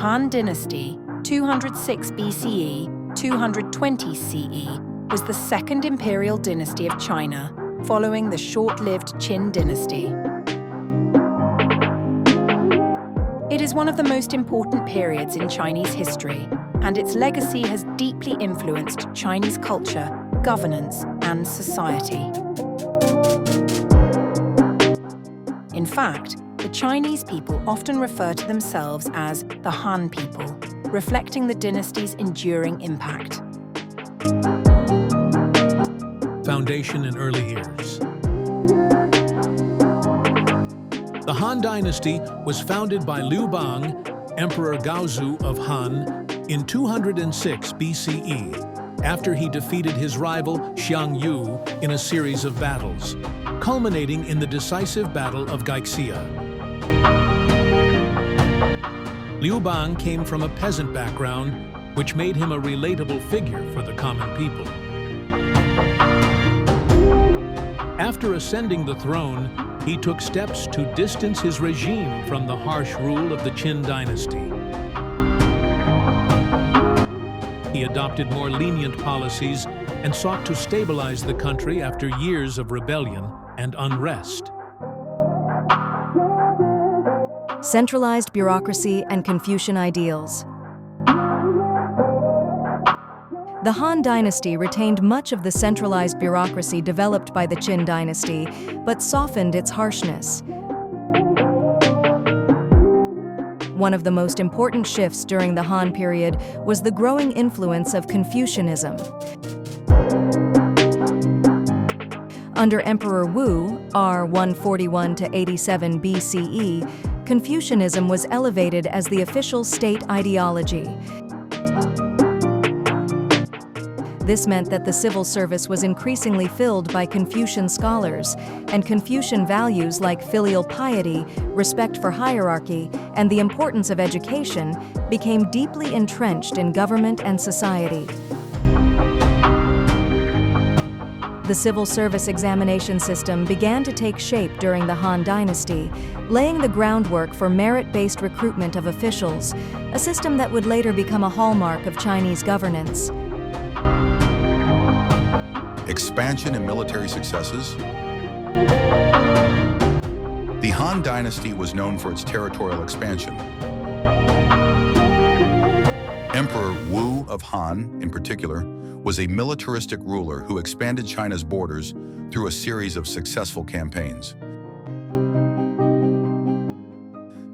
Han Dynasty, 206 BCE, 220 CE, was the second imperial dynasty of China, following the short-lived Qin dynasty. It is one of the most important periods in Chinese history, and its legacy has deeply influenced Chinese culture, governance, and society. In fact, the Chinese people often refer to themselves as the Han people, reflecting the dynasty's enduring impact. Foundation in early years. The Han Dynasty was founded by Liu Bang, Emperor Gaozu of Han, in 206 BCE, after he defeated his rival Xiang Yu in a series of battles, culminating in the decisive Battle of Gaixia. Liu Bang came from a peasant background, which made him a relatable figure for the common people. After ascending the throne, he took steps to distance his regime from the harsh rule of the Qin dynasty. He adopted more lenient policies and sought to stabilize the country after years of rebellion and unrest. Centralized bureaucracy and Confucian ideals. The Han Dynasty retained much of the centralized bureaucracy developed by the Qin dynasty, but softened its harshness. One of the most important shifts during the Han period was the growing influence of Confucianism. Under Emperor Wu, r. 141–87 BCE, Confucianism was elevated as the official state ideology. This meant that the civil service was increasingly filled by Confucian scholars, and Confucian values like filial piety, respect for hierarchy, and the importance of education became deeply entrenched in government and society. The civil service examination system began to take shape during the Han Dynasty, laying the groundwork for merit-based recruitment of officials, a system that would later become a hallmark of Chinese governance. Expansion and military successes. The Han Dynasty was known for its territorial expansion. Emperor Wu of Han, in particular, was a militaristic ruler who expanded China's borders through a series of successful campaigns.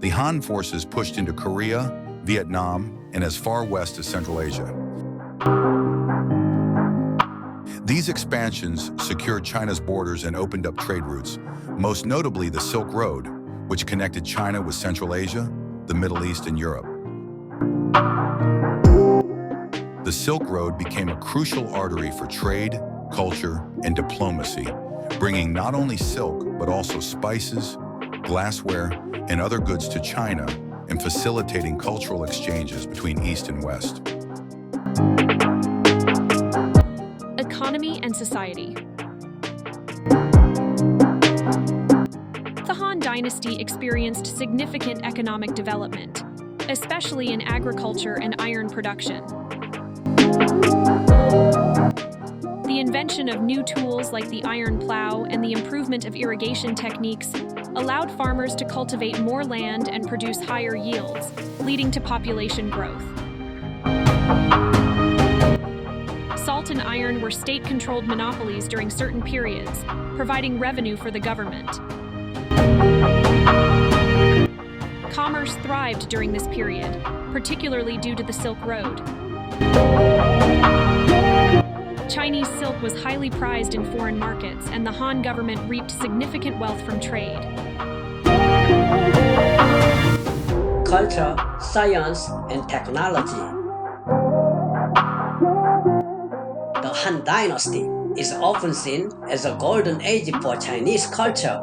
The Han forces pushed into Korea, Vietnam, and as far west as Central Asia. These expansions secured China's borders and opened up trade routes, most notably the Silk Road, which connected China with Central Asia, the Middle East, and Europe. The Silk Road became a crucial artery for trade, culture, and diplomacy, bringing not only silk, but also spices, glassware, and other goods to China, and facilitating cultural exchanges between East and West. Economy and society. The Han Dynasty experienced significant economic development, especially in agriculture and iron production. The invention of new tools like the iron plow and the improvement of irrigation techniques allowed farmers to cultivate more land and produce higher yields, leading to population growth. Salt and iron were state-controlled monopolies during certain periods, providing revenue for the government. Commerce thrived during this period, particularly due to the Silk Road. Chinese silk was highly prized in foreign markets, and the Han government reaped significant wealth from trade. Culture, science, and technology. The Han Dynasty is often seen as a golden age for Chinese culture.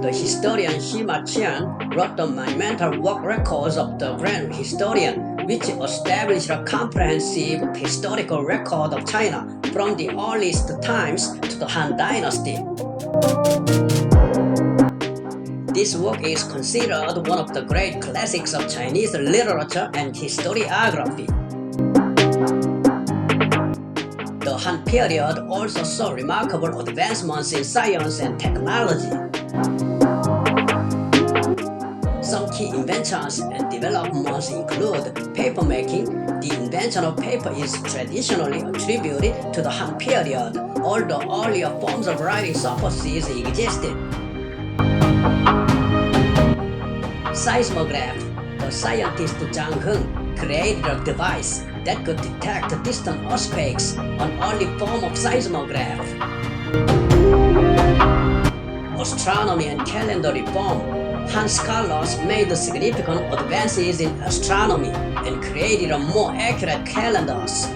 The historian Sima Qian wrote the monumental work Records of the Grand Historian, which established a comprehensive historical record of China from the earliest times to the Han Dynasty. This work is considered one of the great classics of Chinese literature and historiography. The Han period also saw remarkable advancements in science and technology. Some key inventions and developments include papermaking. The invention of paper is traditionally attributed to the Han period, although earlier forms of writing surfaces existed. Seismograph. The scientist Zhang Heng created a device that could detect distant earthquakes, an early form of seismograph. Astronomy and calendar reform. Han scholars made significant advances in astronomy and created more accurate calendars.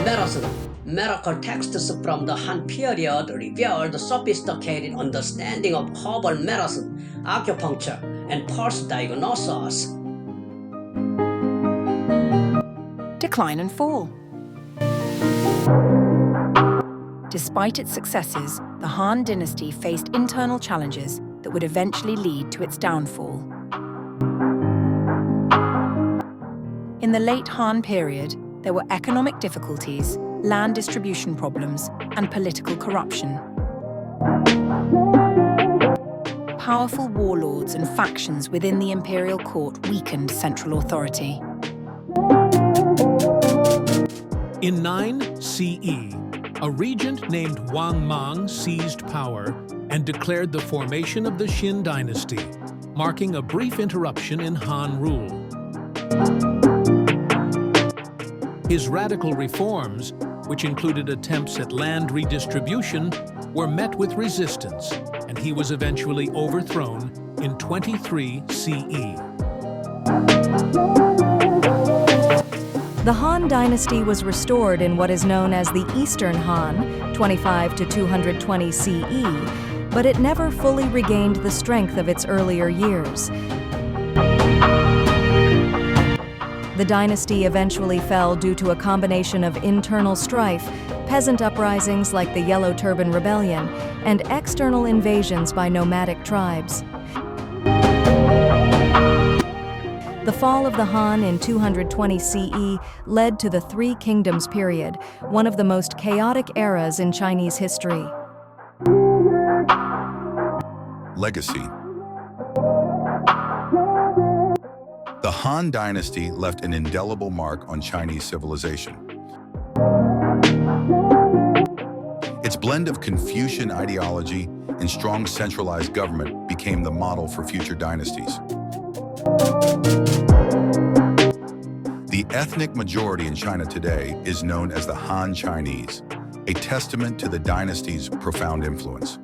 Medicine. Medical texts from the Han period revealed sophisticated understanding of herbal medicine, acupuncture, and pulse diagnosis. Decline and fall. Despite its successes, the Han Dynasty faced internal challenges that would eventually lead to its downfall. In the late Han period, there were economic difficulties, land distribution problems, and political corruption. Powerful warlords and factions within the imperial court weakened central authority. In 9 CE, a regent named Wang Mang seized power and declared the formation of the Han Dynasty, marking a brief interruption in Han rule. His radical reforms, which included attempts at land redistribution, were met with resistance, and he was eventually overthrown in 23 CE. The Han Dynasty was restored in what is known as the Eastern Han, 25 to 220 CE, but it never fully regained the strength of its earlier years. The dynasty eventually fell due to a combination of internal strife, peasant uprisings like the Yellow Turban Rebellion, and external invasions by nomadic tribes. The fall of the Han in 220 CE led to the Three Kingdoms period, one of the most chaotic eras in Chinese history. Legacy. The Han Dynasty left an indelible mark on Chinese civilization. Its blend of Confucian ideology and strong centralized government became the model for future dynasties. The ethnic majority in China today is known as the Han Chinese, a testament to the dynasty's profound influence.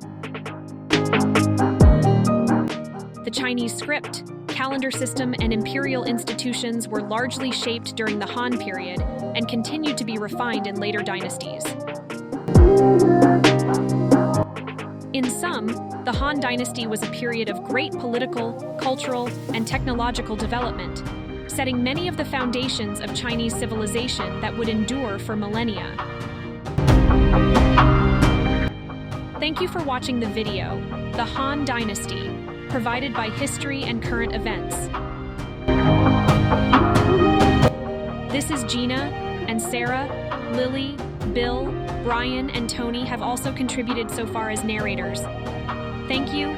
The Chinese script, calendar system, and imperial institutions were largely shaped during the Han period and continued to be refined in later dynasties. In sum, the Han Dynasty was a period of great political, cultural, and technological development, setting many of the foundations of Chinese civilization that would endure for millennia. Thank you for watching the video, The Han Dynasty, provided by History and Current Events. This is Gina, and Sarah, Lily, Bill, Brian, and Tony have also contributed so far as narrators. Thank you,